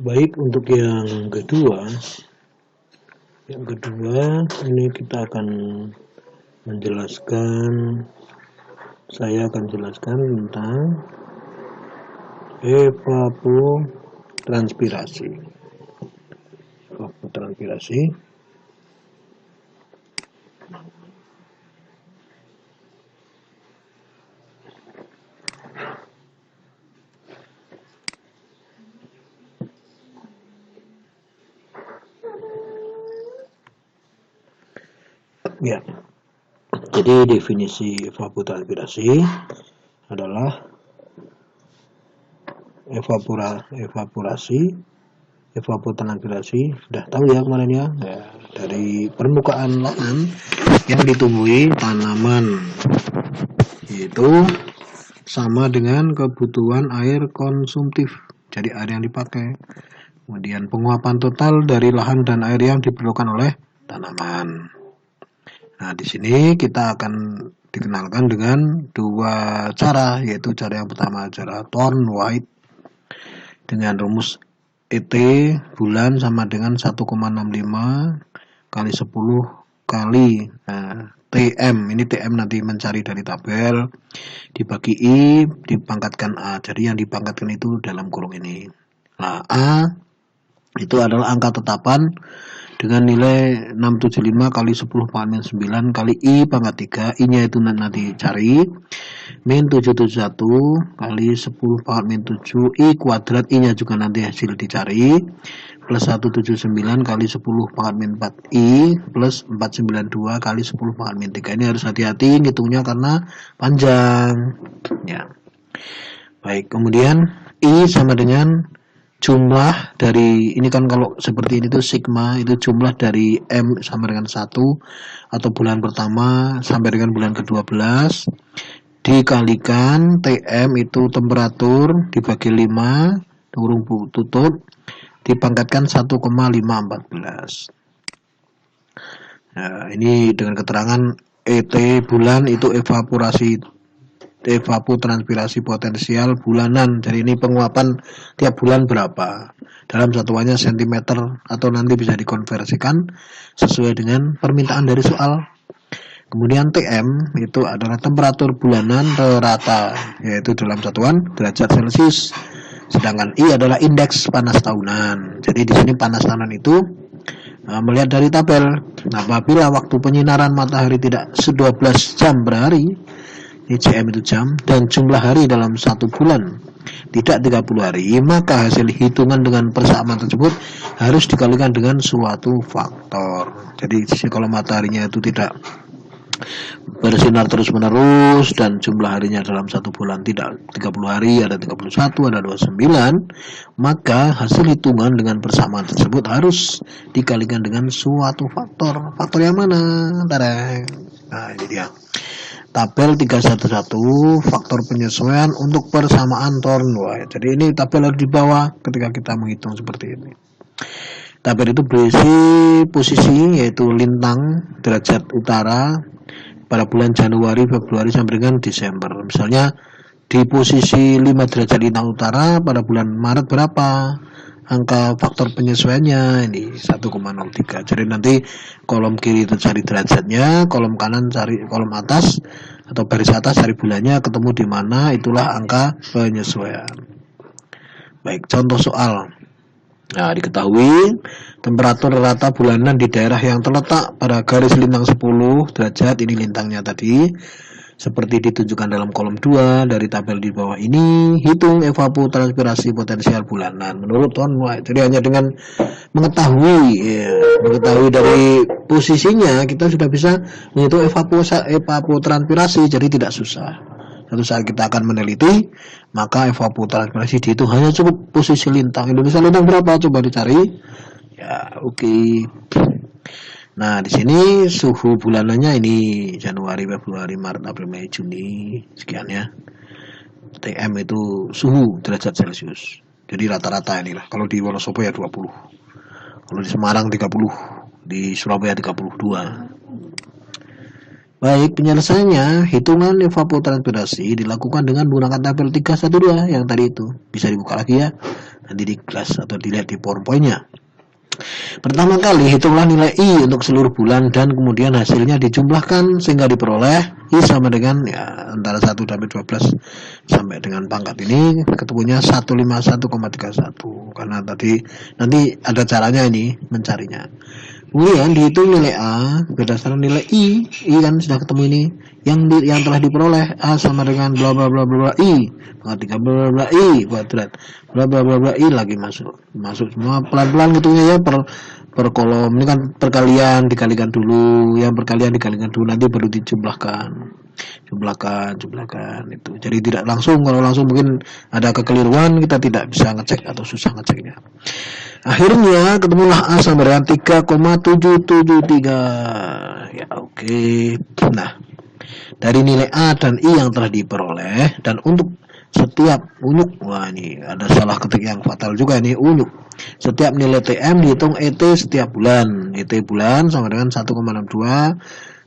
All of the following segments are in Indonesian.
Baik, untuk yang kedua ini kita akan saya akan jelaskan tentang evapotranspirasi. Ya, jadi definisi evapotranspirasi adalah evapotranspirasi. Sudah tahu ya kemarin ya, dari permukaan lahan yang ditumbuhi tanaman, yaitu sama dengan kebutuhan air konsumtif, jadi air yang dipakai. Kemudian penguapan total dari lahan dan air yang diperlukan oleh tanaman. Nah, di sini kita akan dikenalkan dengan dua cara, yaitu cara yang pertama cara Thorne-White dengan rumus ET bulan sama dengan 1,65 kali 10 kali TM. Ini TM nanti mencari dari tabel, dibagi I, dipangkatkan A. Jadi yang dipangkatkan itu dalam kurung ini. Nah, A itu adalah angka tetapan dengan nilai 675 kali 10 pangkat 9 kali I pangkat 3. I-nya itu nanti cari min 771 kali 10 pangkat 7 I kuadrat. I-nya juga nanti hasil dicari plus 179 kali 10 pangkat 4 I plus 492 kali 10 pangkat 3. Ini harus hati-hati ngitungnya karena panjang ya. Baik, kemudian I sama dengan jumlah dari, ini kan kalau seperti ini tuh sigma, itu jumlah dari M sama dengan 1 atau bulan pertama sampai dengan bulan ke-12 dikalikan TM itu temperatur dibagi 5 kurung tutup dipangkatkan 1,514. Nah, ini dengan keterangan ET bulan itu evapotranspirasi potensial bulanan. Jadi ini penguapan tiap bulan berapa, dalam satuannya cm, atau nanti bisa dikonversikan sesuai dengan permintaan dari soal. Kemudian TM itu adalah temperatur bulanan rata, yaitu dalam satuan derajat Celcius. Sedangkan I adalah indeks panas tahunan. Jadi di sini panas tahunan itu melihat dari tabel. Apabila waktu penyinaran matahari tidak 12 jam per hari, JM itu jam, dan jumlah hari dalam satu bulan tidak 30 hari, maka hasil hitungan dengan persamaan tersebut harus dikalikan dengan suatu faktor. Jadi kalau mataharinya itu tidak bersinar terus-menerus dan jumlah harinya dalam satu bulan tidak 30 hari, ada 31, ada 29, maka hasil hitungan dengan persamaan tersebut harus dikalikan dengan suatu faktor. Faktor yang mana? Nah, ini dia. Tabel 311 faktor penyesuaian untuk persamaan Thorne-White. Jadi ini tabel harus dibawa ketika kita menghitung seperti ini. Tabel itu berisi posisi, yaitu lintang derajat utara pada bulan Januari, Februari sampai dengan Desember. Misalnya di posisi 5 derajat lintang utara pada bulan Maret berapa? Angka faktor penyesuaiannya ini 1,03. Jadi nanti kolom kiri itu cari derajatnya, kolom kanan cari, kolom atas atau baris atas cari bulannya, ketemu di mana, itulah angka penyesuaian. Baik, contoh soal. Nah, diketahui temperatur rata bulanan di daerah yang terletak pada garis lintang 10 derajat, ini lintangnya tadi, seperti ditunjukkan dalam kolom 2 dari tabel di bawah ini. Hitung evapotranspirasi potensial bulanan menurut Thorne-White. Jadi hanya dengan mengetahui dari posisinya kita sudah bisa menghitung evapotranspirasi, jadi tidak susah. Suatu saat kita akan meneliti, maka evapotranspirasi dihitung hanya cukup posisi lintang. Indonesia lintang berapa? Coba dicari. Ya, oke. Nah, di sini suhu bulanannya ini Januari, Februari, Maret, April, Mei, Juni, sekian ya. TM itu suhu derajat Celcius. Jadi rata-rata inilah. Kalau di Wonosobo ya 20. Kalau di Semarang 30, di Surabaya 32. Baik, penyelesaiannya, hitungan evapotranspirasi dilakukan dengan menggunakan tabel 312 yang tadi itu. Bisa dibuka lagi ya. nanti di kelas atau dilihat di PowerPoint-nya. Pertama kali hitunglah nilai I untuk seluruh bulan dan kemudian hasilnya dijumlahkan sehingga diperoleh I sama dengan ya antara 1 sampai 12 sampai dengan pangkat ini ketemunya 151,31 karena tadi nanti ada caranya ini mencarinya. Kemudian dihitung nilai A berdasarkan nilai I kan sudah ketemu ini yang telah diperoleh A sama dengan bla bla bla bla I maka 3 bla bla bla I kuadrat bla bla bla bla I lagi masuk semua pelan-pelan hitungnya ya per kolom ini kan perkalian dikalikan dulu yang perkalian dikalikan dulu nanti baru dijumlahkan jumlahkan itu jadi tidak langsung kalau langsung mungkin ada kekeliruan kita tidak bisa ngecek atau susah ngeceknya. Akhirnya ketemulah A sama dengan 3,773 ya oke. Nah dari nilai A dan I yang telah diperoleh dan untuk setiap unyuk wah ini ada salah ketik yang fatal juga ini unyuk setiap nilai TM dihitung ET setiap bulan ET bulan sama dengan 1,62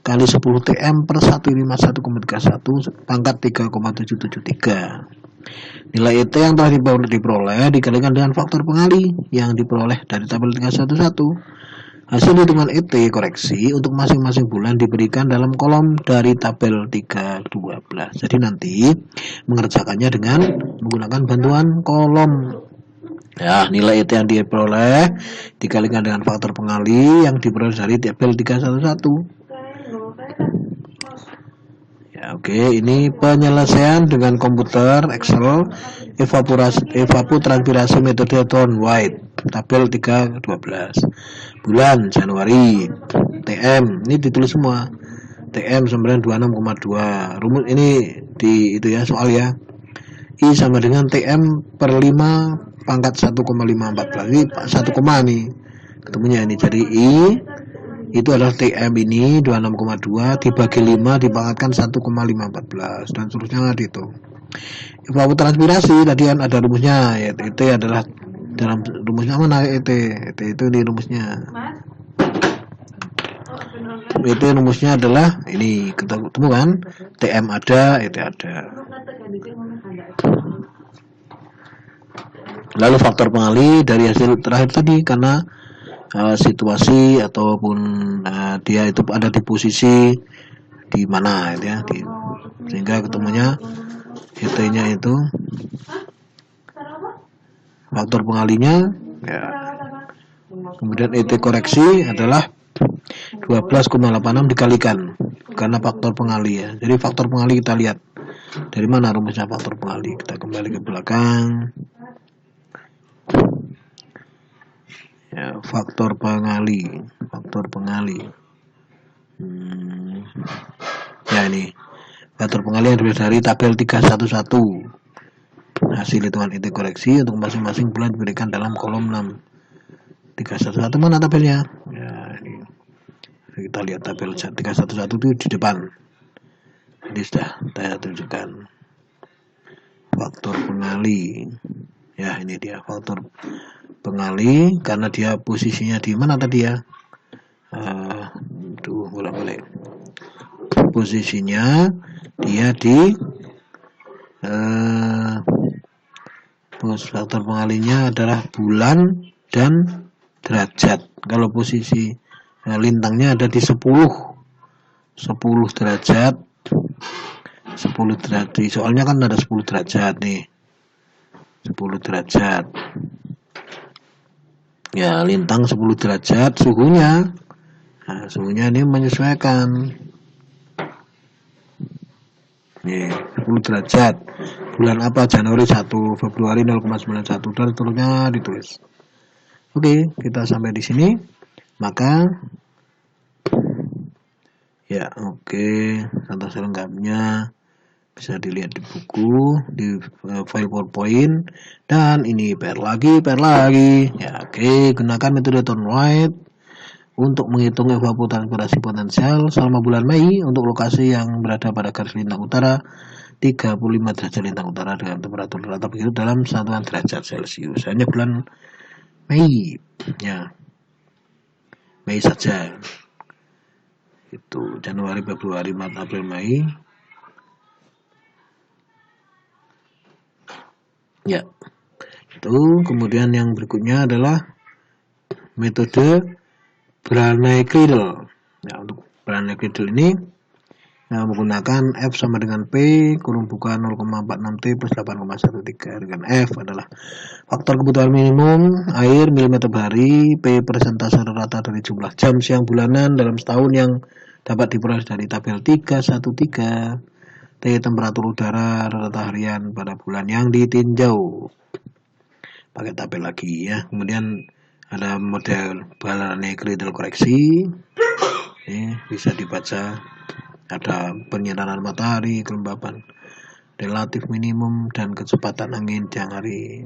kali 10 TM per 151,31 pangkat 3,773 nilai ET yang telah diperoleh dikalikan dengan faktor pengali yang diperoleh dari tabel 311 hasil hitungan ET koreksi untuk masing-masing bulan diberikan dalam kolom dari tabel 312. Jadi nanti mengerjakannya dengan menggunakan bantuan kolom. Ya, nilai ET yang diperoleh dikalikan dengan faktor pengali yang diperoleh dari tabel 311. Ya, oke, ini penyelesaian dengan komputer Excel evapotranspirasi metode Thorne White tabel 312 bulan Januari TM ini ditulis semua TM 926,2 rumus ini di itu ya soal ya I sama dengan TM per 5 pangkat 1,514 ini 1, nih ketemunya ini jadi I itu adalah TM ini 26,2 dibagi 5 dipangkatkan 1,514 dan seterusnya itu evapotranspirasi tadi kan ada rumusnya ya ET adalah dalam rumusnya mana ET itu di rumusnya ET rumusnya adalah ini ketemu kan TM ada ET ada lalu faktor pengali dari hasil terakhir tadi karena situasi ataupun dia itu ada di posisi di mana ya sehingga ketemunya ET-nya itu faktor pengalinya ya. Kemudian ET koreksi adalah 12,86 dikalikan karena faktor pengali ya. Jadi faktor pengali kita lihat dari mana rumusnya faktor pengali. Kita kembali ke belakang. Ya, faktor pengali. Ya ini. Faktor pengali yang dari tabel 311. Hasil hitungan ET koreksi untuk masing-masing bulan diberikan dalam kolom 6. 311 mana tabelnya? Ya, ini. Kita lihat tabel 311 itu di depan. Jadi sudah saya tunjukkan. Faktor pengali. Ya, ini dia faktor pengali karena dia posisinya di mana tadi ya? Bolak-balik. Posisinya dia di faktor pengalinya adalah bulan dan derajat. Kalau posisi lintangnya ada di 10 derajat 10 derajat soalnya kan ada 10 derajat nih 10 derajat ya lintang 10 derajat suhunya suhunya ini menyesuaikan nih 10 derajat bulan apa Januari 1 Februari 0,91 dan seterusnya ditulis. Oke, kita sampai di sini. Maka ya oke, contoh selengkapnya bisa dilihat di buku, di file PowerPoint dan ini PR lagi. Ya oke, gunakan metode Thorne White untuk menghitung evapotranspirasi potensial selama bulan Mei untuk lokasi yang berada pada garis lintang utara 35 derajat lintang utara dengan temperatur rata begitu dalam satuan derajat Celcius. Hanya bulan Mei ya Mei saja itu Januari Februari Maret April Mei ya Itu kemudian yang berikutnya adalah metode Branly-Creedle. Nah, untuk Branly-Creedle ini menggunakan F sama dengan P kurung buka 0,46T plus 8,13 dengan F adalah faktor kebutuhan minimum air milimeter per hari, P persentase rata dari jumlah jam siang bulanan dalam setahun yang dapat diperoleh dari tabel 313, T temperatur udara rata harian pada bulan yang ditinjau. Pakai tabel lagi ya. Kemudian ada model Branly-Creedle koreksi. Ini bisa dibaca. Ada penyinaran matahari, kelembapan relatif minimum, dan kecepatan angin siang hari.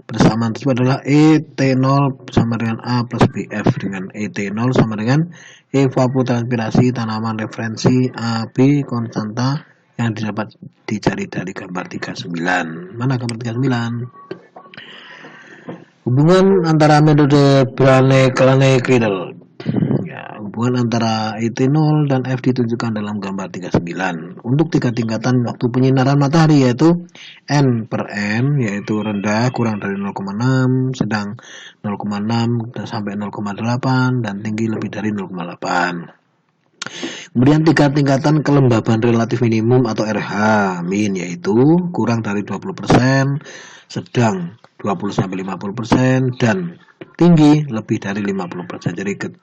Persamaan tersebut adalah ET0 sama dengan A plus BF, dengan ET0 sama dengan evapotranspirasi tanaman referensi AB konstanta yang didapat dicari dari gambar 39. Mana gambar 39? Hubungan antara metode Branly-Creedle. Hubungan antara ET0 dan F ditunjukkan dalam gambar 39. Untuk 3 tingkatan waktu penyinaran matahari yaitu N per N, yaitu rendah kurang dari 0,6, sedang 0,6 sampai 0,8, dan tinggi lebih dari 0,8. Kemudian 3 tingkatan kelembaban relatif minimum atau RH min, yaitu kurang dari 20%, sedang 20-50%, dan tinggi lebih dari 50%. Jadi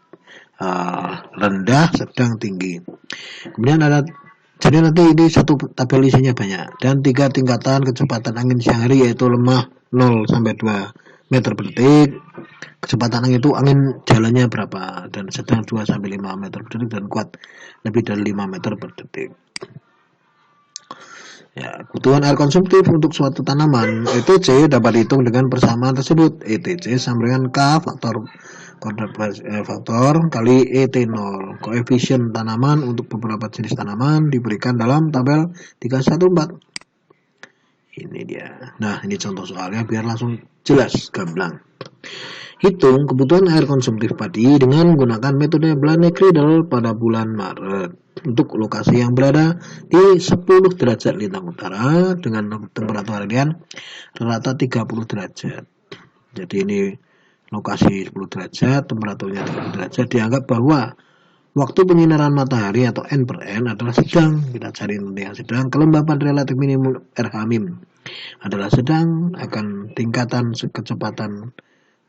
rendah, sedang, tinggi. Kemudian jadi nanti ini satu tabel isinya banyak. Dan 3 tingkatan kecepatan angin siang hari yaitu lemah 0 sampai 2 meter per detik. Kecepatan angin itu angin jalannya berapa, dan sedang 2 sampai 5 meter per detik, dan kuat lebih dari 5 meter per detik. Ya, kebutuhan air konsumtif untuk suatu tanaman ETC dapat dihitung dengan persamaan tersebut. ETC sama dengan K faktor kali ET0. Koefisien tanaman untuk beberapa jenis tanaman diberikan dalam tabel 314. Ini dia. Nah, ini contoh soalnya biar langsung jelas, gamblang. Hitung kebutuhan air konsumtif padi dengan menggunakan metode Branly-Creedle pada bulan Maret untuk lokasi yang berada di 10 derajat lintang utara dengan temperatur harian rata 30 derajat. Jadi ini lokasi 10 derajat, temperaturnya 30 derajat, dianggap bahwa waktu penyinaran matahari atau N per N adalah sedang. Kita cari nanti yang sedang. Kelembapan relatif minimum RH min adalah sedang, akan tingkatan kecepatan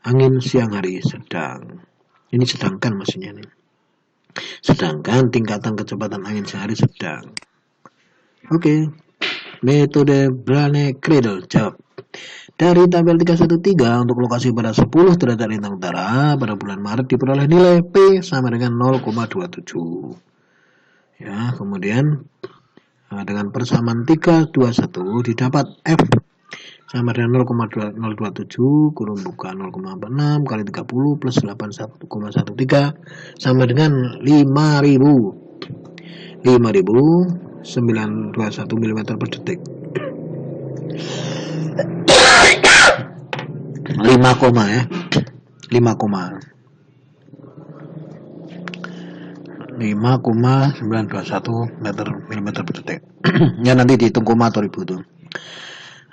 angin siang hari sedang. Ini sedangkan maksudnya nih. Sedangkan tingkatan kecepatan angin siang hari sedang. Oke. Metode Branly-Creedle. Jawab. Dari tabel 313 untuk lokasi pada 10 derajat lintang utara pada bulan Maret diperoleh nilai P sama dengan 0,27. Ya, kemudian dengan persamaan 321 didapat F sama dengan 0,027 kurung buka 0,46 kali 30 plus 81,13 sama dengan 5.921 mm per detik. 5, ya. 5,921 mm per detik. Ya, nanti dihitung koma atau ribu tuh.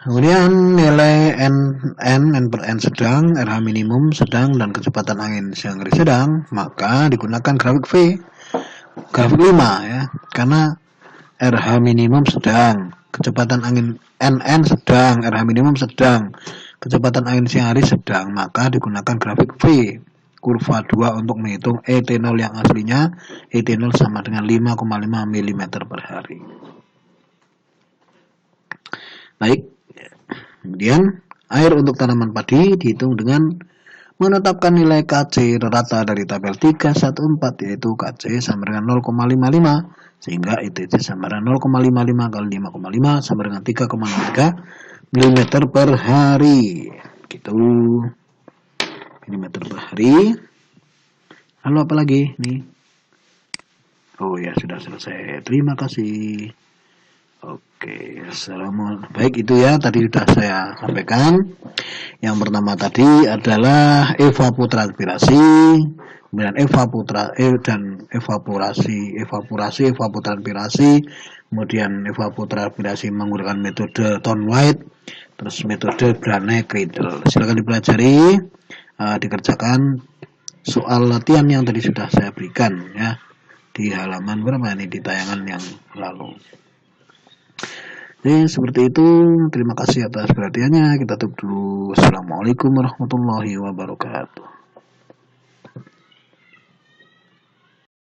Kemudian nilai N per N sedang, RH minimum sedang, dan kecepatan angin siang hari sedang, maka digunakan grafik V. Grafik 5 ya. Karena RH minimum sedang, kecepatan angin NN sedang, RH minimum sedang, kecepatan angin siang hari sedang, maka digunakan grafik V kurva 2 untuk menghitung ET0 yang aslinya. ET0 sama dengan 5,5 mm per hari. Baik, kemudian air untuk tanaman padi dihitung dengan menetapkan nilai KC rata dari tabel 314, yaitu KC sama dengan 0,55, sehingga ETC sama dengan 0,55 kali 5,5 sama dengan 3,3 mm per hari. Gitu. Milimeter per hari. Lalu apa lagi nih? Oh ya, sudah selesai. Terima kasih. Oke, assalamualaikum. Baik, itu ya tadi sudah saya sampaikan. Yang pertama tadi adalah evapotranspirasi, kemudian evaporasi, evapotranspirasi, kemudian evapotranspirasi menggunakan metode Thorne-White, terus metode Branagh-Riedel. Silakan dipelajari, dikerjakan soal latihan yang tadi sudah saya berikan ya di halaman berapa ini, di tayangan yang lalu. Jadi seperti itu. Terima kasih atas perhatiannya. Kita tutup dulu. Assalamualaikum warahmatullahi wabarakatuh.